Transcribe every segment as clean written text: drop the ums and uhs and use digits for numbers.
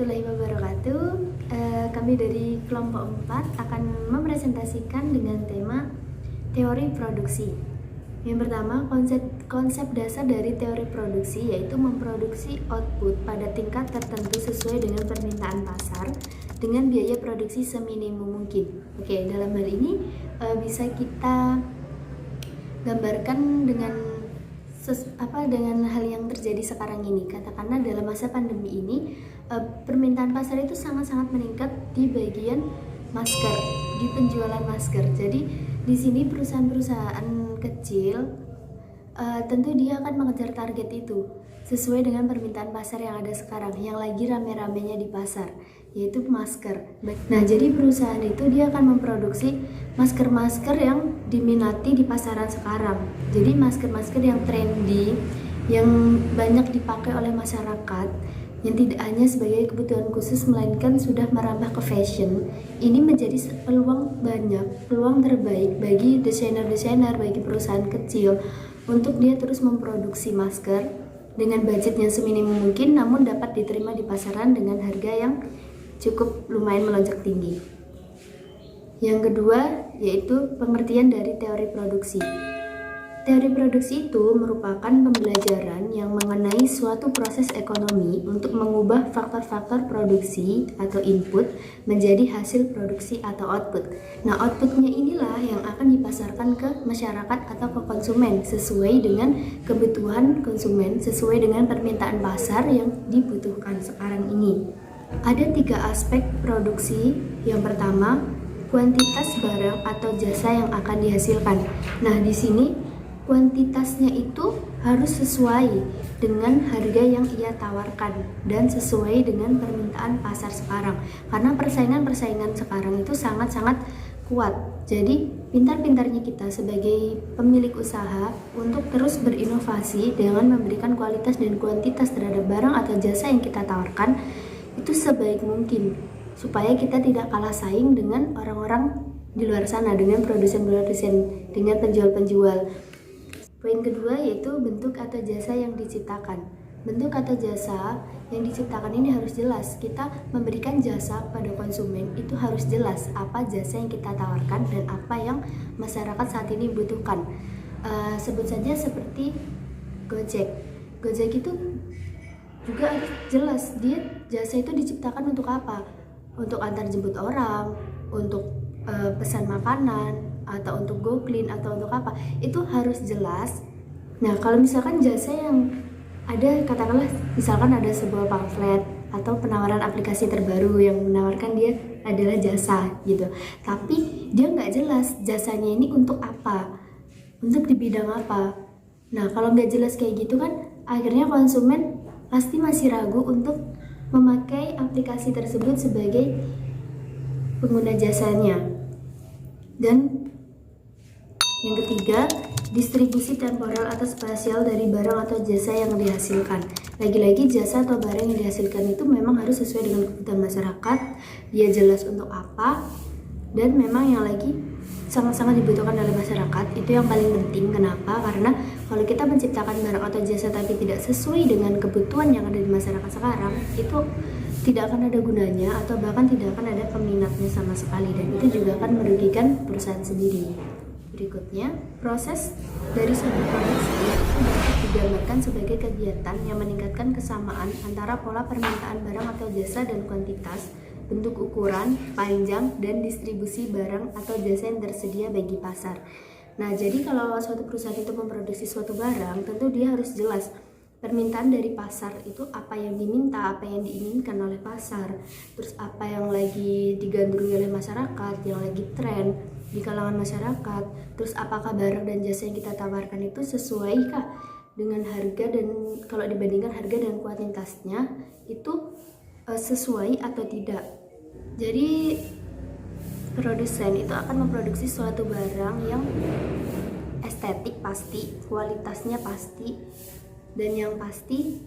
warahmatullahi wabarakatuh. Kami dari kelompok 4 akan mempresentasikan dengan tema teori produksi. Yang pertama, konsep dasar dari teori produksi yaitu memproduksi output pada tingkat tertentu sesuai dengan permintaan pasar dengan biaya produksi seminimum mungkin. Oke, dalam hal ini bisa kita gambarkan dengan hal yang terjadi sekarang ini. Katakanlah dalam masa pandemi ini permintaan pasar itu sangat-sangat meningkat di bagian masker, di penjualan masker. Jadi di sini perusahaan-perusahaan kecil tentu dia akan mengejar target itu sesuai dengan permintaan pasar yang ada sekarang, yang lagi rame-ramenya di pasar, yaitu masker. Nah, jadi perusahaan itu dia akan memproduksi masker-masker yang diminati di pasaran sekarang. Jadi masker-masker yang trendy, yang banyak dipakai oleh masyarakat, yang tidak hanya sebagai kebutuhan khusus melainkan sudah merambah ke fashion. Ini menjadi peluang terbaik bagi desainer-desainer, bagi perusahaan kecil untuk dia terus memproduksi masker dengan budget yang seminimum mungkin, namun dapat diterima di pasaran dengan harga yang cukup lumayan melonjak tinggi. Yang kedua yaitu pengertian dari teori produksi. Teori produksi itu merupakan pembelajaran yang mengenai suatu proses ekonomi untuk mengubah faktor-faktor produksi atau input menjadi hasil produksi atau output. Nah, outputnya inilah yang akan dipasarkan ke masyarakat atau ke konsumen sesuai dengan kebutuhan konsumen, sesuai dengan permintaan pasar yang dibutuhkan sekarang ini. Ada 3 aspek produksi. Yang pertama, kuantitas barang atau jasa yang akan dihasilkan. Nah, di sini kuantitasnya itu harus sesuai dengan harga yang ia tawarkan dan sesuai dengan permintaan pasar sekarang. Karena persaingan sekarang itu sangat-sangat kuat. Jadi pintar-pintarnya kita sebagai pemilik usaha untuk terus berinovasi dengan memberikan kualitas dan kuantitas terhadap barang atau jasa yang kita tawarkan itu sebaik mungkin, supaya kita tidak kalah saing dengan orang-orang di luar sana, dengan produsen-produsen, dengan penjual-penjual. Poin kedua yaitu bentuk atau jasa yang diciptakan. Bentuk atau jasa yang diciptakan ini harus jelas. Kita memberikan jasa pada konsumen itu harus jelas apa jasa yang kita tawarkan dan apa yang masyarakat saat ini butuhkan. Sebut saja seperti Gojek. Gojek itu juga harus jelas dia jasa itu diciptakan untuk apa? Untuk antar jemput orang, untuk pesan makanan, atau untuk go clean, atau untuk apa, itu harus jelas. Nah, kalau misalkan jasa yang ada, katakanlah misalkan ada sebuah pamflet atau penawaran aplikasi terbaru yang menawarkan dia adalah jasa gitu, tapi dia nggak jelas jasanya ini untuk apa, untuk di bidang apa. Nah, kalau nggak jelas kayak gitu kan akhirnya konsumen pasti masih ragu untuk memakai aplikasi tersebut sebagai pengguna jasanya. Dan yang ketiga, distribusi temporal atau spasial dari barang atau jasa yang dihasilkan. Lagi-lagi jasa atau barang yang dihasilkan itu memang harus sesuai dengan kebutuhan masyarakat, dia jelas untuk apa, dan memang yang lagi sangat-sangat dibutuhkan oleh masyarakat. Itu yang paling penting. Kenapa? Karena kalau kita menciptakan barang atau jasa tapi tidak sesuai dengan kebutuhan yang ada di masyarakat sekarang, itu tidak akan ada gunanya atau bahkan tidak akan ada peminatnya sama sekali, dan itu juga akan merugikan perusahaan sendiri. Berikutnya, proses dari suatu produksi dapat digambarkan sebagai kegiatan yang meningkatkan kesamaan antara pola permintaan barang atau jasa dan kuantitas, bentuk ukuran, panjang, dan distribusi barang atau jasa yang tersedia bagi pasar. Nah, jadi kalau suatu perusahaan itu memproduksi suatu barang, tentu dia harus jelas permintaan dari pasar itu apa yang diminta, apa yang diinginkan oleh pasar, terus apa yang lagi digandrungi oleh masyarakat, yang lagi tren di kalangan masyarakat, terus apakah barang dan jasa yang kita tawarkan itu sesuaikah dengan harga, dan kalau dibandingkan harga dan kuantitasnya itu sesuai atau tidak. Jadi produsen itu akan memproduksi suatu barang yang estetik pasti, kualitasnya pasti, dan yang pasti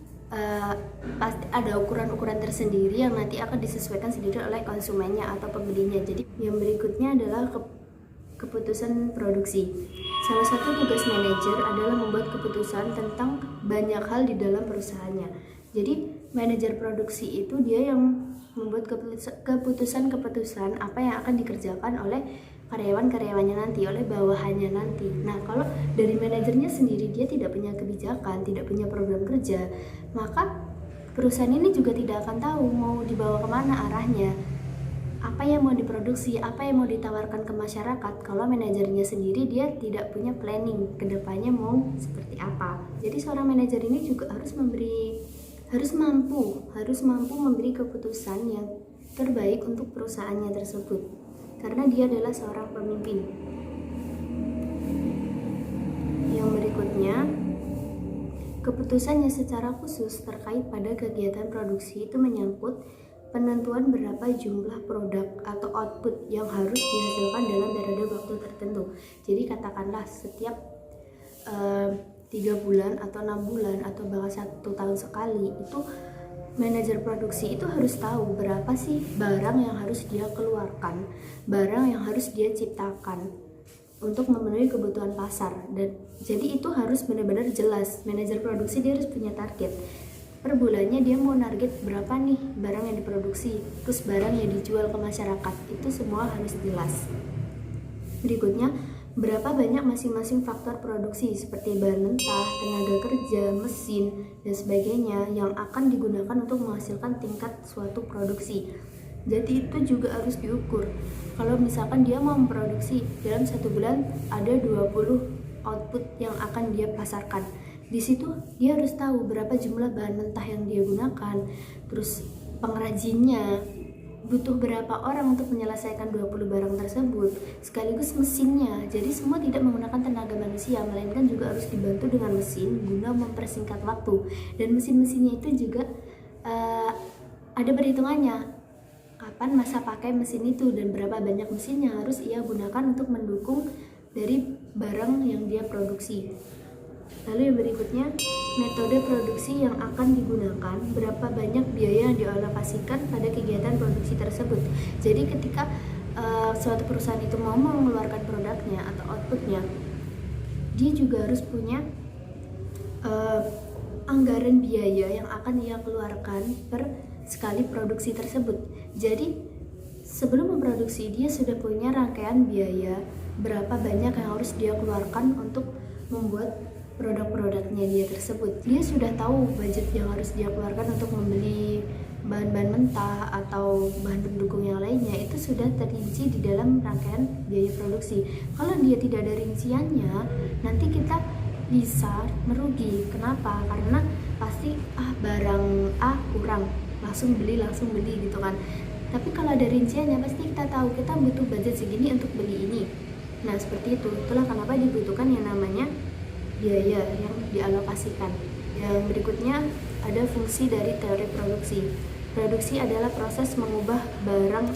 ada ukuran-ukuran tersendiri yang nanti akan disesuaikan sendiri oleh konsumennya atau pembelinya. Jadi yang berikutnya adalah keputusan produksi. Salah satu tugas manajer adalah membuat keputusan tentang banyak hal di dalam perusahaannya. Jadi manajer produksi itu dia yang membuat keputusan-keputusan apa yang akan dikerjakan oleh karyawan-karyawannya nanti, oleh bawahannya nanti. Nah, kalau dari manajernya sendiri dia tidak punya kebijakan, tidak punya program kerja, maka perusahaan ini juga tidak akan tahu mau dibawa kemana arahnya, apa yang mau diproduksi, apa yang mau ditawarkan ke masyarakat. Kalau manajernya sendiri dia tidak punya planning ke depannya mau seperti apa. Jadi seorang manajer ini juga harus mampu memberi keputusan yang terbaik untuk perusahaannya tersebut, karena dia adalah seorang pemimpin. Yang berikutnya, keputusannya secara khusus terkait pada kegiatan produksi itu menyangkut penentuan berapa jumlah produk atau output yang harus dihasilkan dalam periode waktu tertentu. Jadi katakanlah setiap 3 bulan atau 6 bulan atau bahkan 1 tahun sekali, itu manajer produksi itu harus tahu berapa sih barang yang harus dia keluarkan, barang yang harus dia ciptakan untuk memenuhi kebutuhan pasar. Dan jadi itu harus benar-benar jelas. Manajer produksi dia harus punya target. Per bulannya dia mau target berapa nih barang yang diproduksi, terus barang yang dijual ke masyarakat, itu semua harus jelas. Berikutnya, berapa banyak masing-masing faktor produksi seperti bahan mentah, tenaga kerja, mesin, dan sebagainya yang akan digunakan untuk menghasilkan tingkat suatu produksi. Jadi itu juga harus diukur. Kalau misalkan dia mau memproduksi dalam 1 bulan ada 20 output yang akan dia pasarkan, di situ dia harus tahu berapa jumlah bahan mentah yang dia gunakan, terus pengrajinnya butuh berapa orang untuk menyelesaikan 20 barang tersebut, sekaligus mesinnya. Jadi semua tidak menggunakan tenaga manusia, melainkan juga harus dibantu dengan mesin guna mempersingkat waktu. Dan mesin-mesinnya itu juga ada perhitungannya, kapan masa pakai mesin itu dan berapa banyak mesin yang harus ia gunakan untuk mendukung dari barang yang dia produksi. Lalu yang berikutnya, metode produksi yang akan digunakan, berapa banyak biaya yang dialokasikan pada kegiatan produksi tersebut. Jadi ketika suatu perusahaan itu mau mengeluarkan produknya atau outputnya, dia juga harus punya anggaran biaya yang akan ia keluarkan per sekali produksi tersebut. Jadi sebelum memproduksi dia sudah punya rangkaian biaya berapa banyak yang harus dia keluarkan untuk membuat produk-produknya dia tersebut. Dia sudah tahu budget yang harus dia keluarkan untuk membeli bahan-bahan mentah atau bahan pendukung yang lainnya, itu sudah terinci di dalam rangkaian biaya produksi. Kalau dia tidak ada rinciannya, nanti kita bisa merugi. Kenapa? Karena pasti barang A kurang, langsung beli gitu kan. Tapi kalau ada rinciannya, pasti kita tahu kita butuh budget segini untuk beli ini. Nah seperti itu. Itulah kenapa dibutuhkan yang namanya biaya yang dialokasikan. Yang berikutnya ada fungsi dari teori produksi. Produksi adalah proses mengubah barang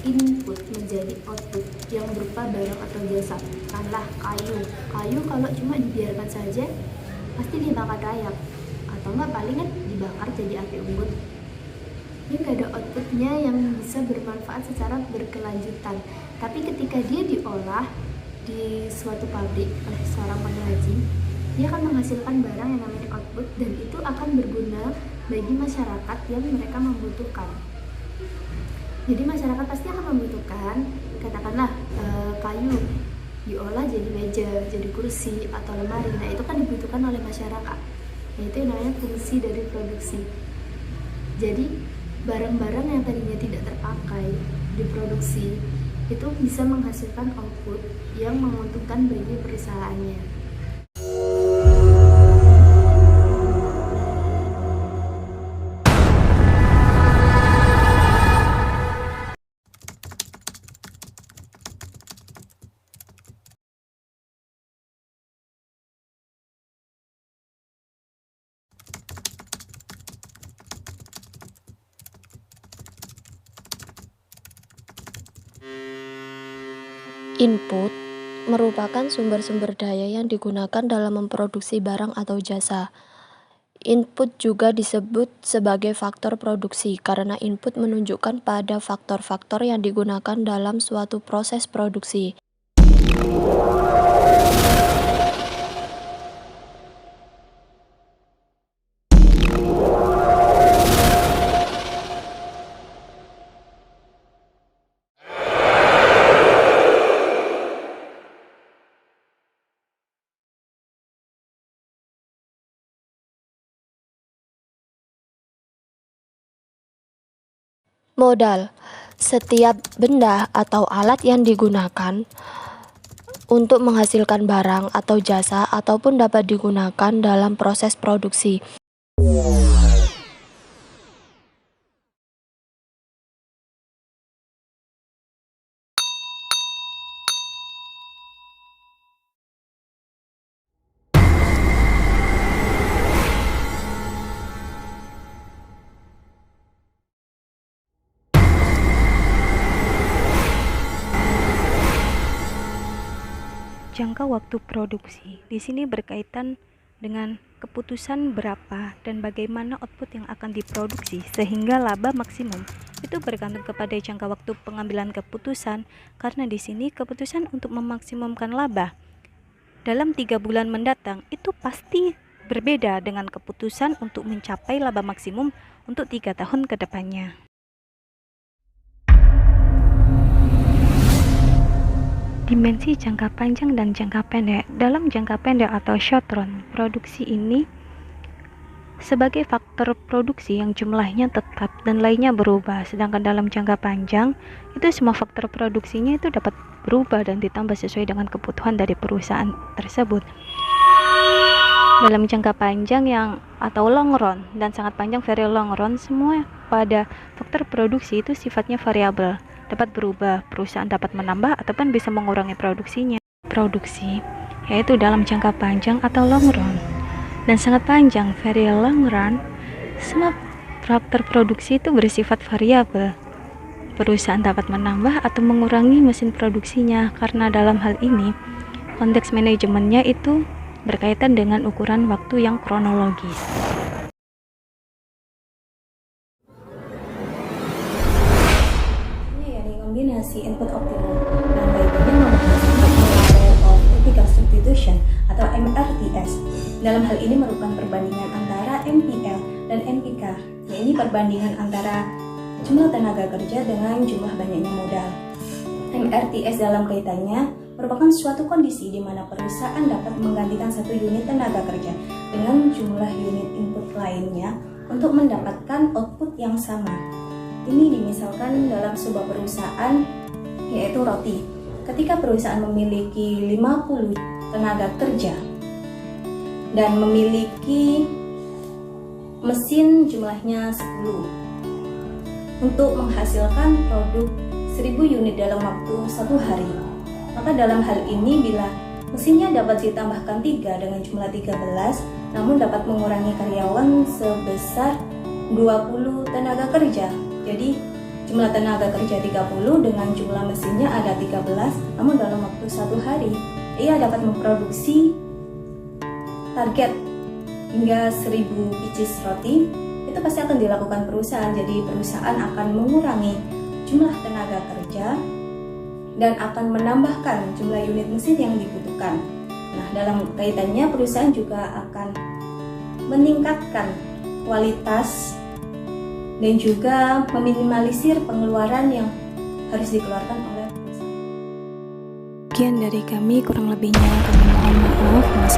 input menjadi output yang berupa barang atau jasa. Katakanlah kayu kalau cuma dibiarkan saja pasti dibakar rayap, atau enggak palingan dibakar jadi api unggun. Dia nggak ada outputnya yang bisa bermanfaat secara berkelanjutan. Tapi ketika dia diolah di suatu pabrik oleh seorang pengrajin, dia akan menghasilkan barang yang namanya output, dan itu akan berguna bagi masyarakat yang mereka membutuhkan. Jadi masyarakat pasti akan membutuhkan, katakanlah kayu diolah jadi meja, jadi kursi atau lemari. Nah itu kan dibutuhkan oleh masyarakat. Nah itu yang namanya fungsi dari produksi. Jadi barang-barang yang tadinya tidak terpakai diproduksi itu bisa menghasilkan output yang menguntungkan bagi perusahaannya. Input merupakan sumber-sumber daya yang digunakan dalam memproduksi barang atau jasa. Input juga disebut sebagai faktor produksi karena input menunjukkan pada faktor-faktor yang digunakan dalam suatu proses produksi. Modal: setiap benda atau alat yang digunakan untuk menghasilkan barang atau jasa ataupun dapat digunakan dalam proses produksi. Jangka waktu produksi di sini berkaitan dengan keputusan berapa dan bagaimana output yang akan diproduksi sehingga laba maksimum. Itu bergantung kepada jangka waktu pengambilan keputusan, karena di sini keputusan untuk memaksimumkan laba dalam 3 bulan mendatang itu pasti berbeda dengan keputusan untuk mencapai laba maksimum untuk 3 tahun ke depannya. Dimensi jangka panjang dan jangka pendek. Dalam jangka pendek atau short run, produksi ini sebagai faktor produksi yang jumlahnya tetap dan lainnya berubah. Sedangkan dalam jangka panjang, itu semua faktor produksinya itu dapat berubah dan ditambah sesuai dengan kebutuhan dari perusahaan tersebut. Dalam jangka panjang atau long run dan sangat panjang, very long run, semua pada faktor produksi itu sifatnya variabel, dapat berubah, perusahaan dapat menambah ataupun bisa mengurangi produksinya. Produksi yaitu dalam jangka panjang atau long run dan sangat panjang, very long run, semua faktor produksi itu bersifat variabel. Perusahaan dapat menambah atau mengurangi mesin produksinya, karena dalam hal ini konteks manajemennya itu berkaitan dengan ukuran waktu yang kronologis. Kombinasi input optimum dan baiknya membahas Model of Ethical Substitution atau MRTS. Dalam hal ini merupakan perbandingan antara MPL dan NPK, yaitu perbandingan antara jumlah tenaga kerja dengan jumlah banyaknya modal. MRTS dalam kaitannya merupakan suatu kondisi di mana perusahaan dapat menggantikan satu unit tenaga kerja dengan jumlah unit input lainnya untuk mendapatkan output yang sama. Ini dimisalkan dalam sebuah perusahaan, yaitu roti. Ketika perusahaan memiliki 50 tenaga kerja dan memiliki mesin jumlahnya 10 untuk menghasilkan produk 1000 unit dalam waktu 1 hari. Maka dalam hal ini bila mesinnya dapat ditambahkan 3 dengan jumlah 13, namun dapat mengurangi karyawan sebesar 20 tenaga kerja. Jadi jumlah tenaga kerja 30 dengan jumlah mesinnya ada 13, namun dalam waktu 1 hari ia dapat memproduksi target hingga 1000 pieces roti. Itu pasti akan dilakukan perusahaan. Jadi perusahaan akan mengurangi jumlah tenaga kerja dan akan menambahkan jumlah unit mesin yang dibutuhkan. Nah, dalam kaitannya perusahaan juga akan meningkatkan kualitas dan juga meminimalisir pengeluaran yang harus dikeluarkan oleh perusahaan. Sekian dari kami, kurang lebihnya kami mohon maaf.